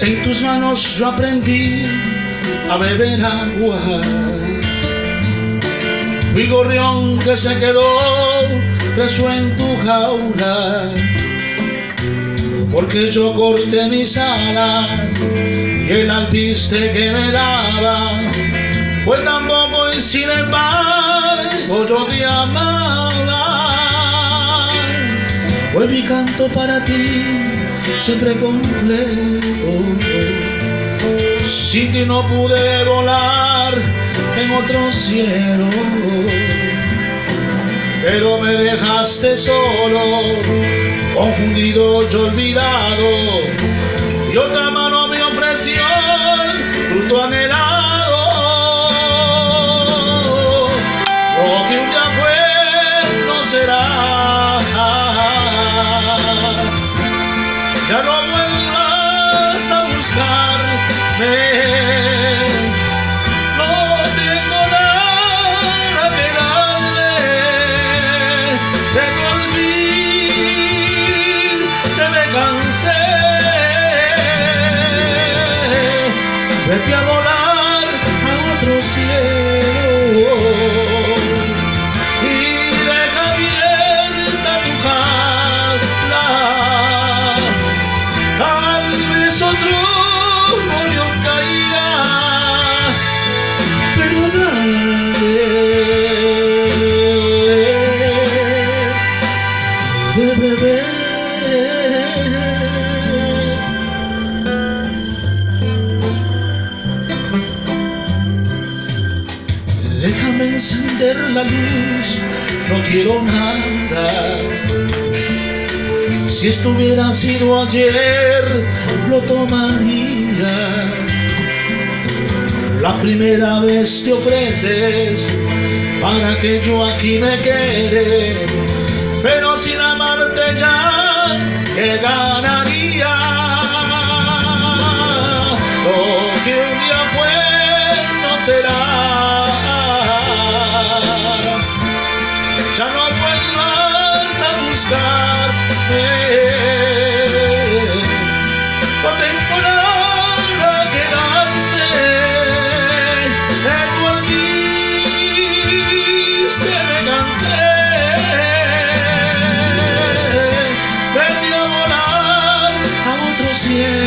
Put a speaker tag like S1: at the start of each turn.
S1: En tus manos yo aprendí a beber agua. Fui gorrión que se quedó preso en tu jaula, porque yo corté mis alas y el alpiste que me daba fue tan poco y sin embargo yo te amaba. Fue mi canto para ti siempre completo. Sin ti no pude volar en otro cielo, pero me dejaste solo, confundido y olvidado, y otra mano me ofreció el fruto anhelado. Lo que un día fue no será, ya no vuelvas a buscarme. No tengo nada que darle, de tu olvido me cansé. Vete a volar a otro cielo y deja abierta tu jaula. Tal vez otro gorrión caiga, pero dale de beber. Déjame encender la luz, no quiero nada. Si esto hubiera sido ayer, lo tomaría. La primera vez te ofreces para que yo aquí me quede, pero sin amarte ya, ¿qué ganaría? Lo que un día fue no será. Ya no vuelvas a buscarme. No tengo nada que darte, de tu olvido me cansé. Vete a volar a otro cielo.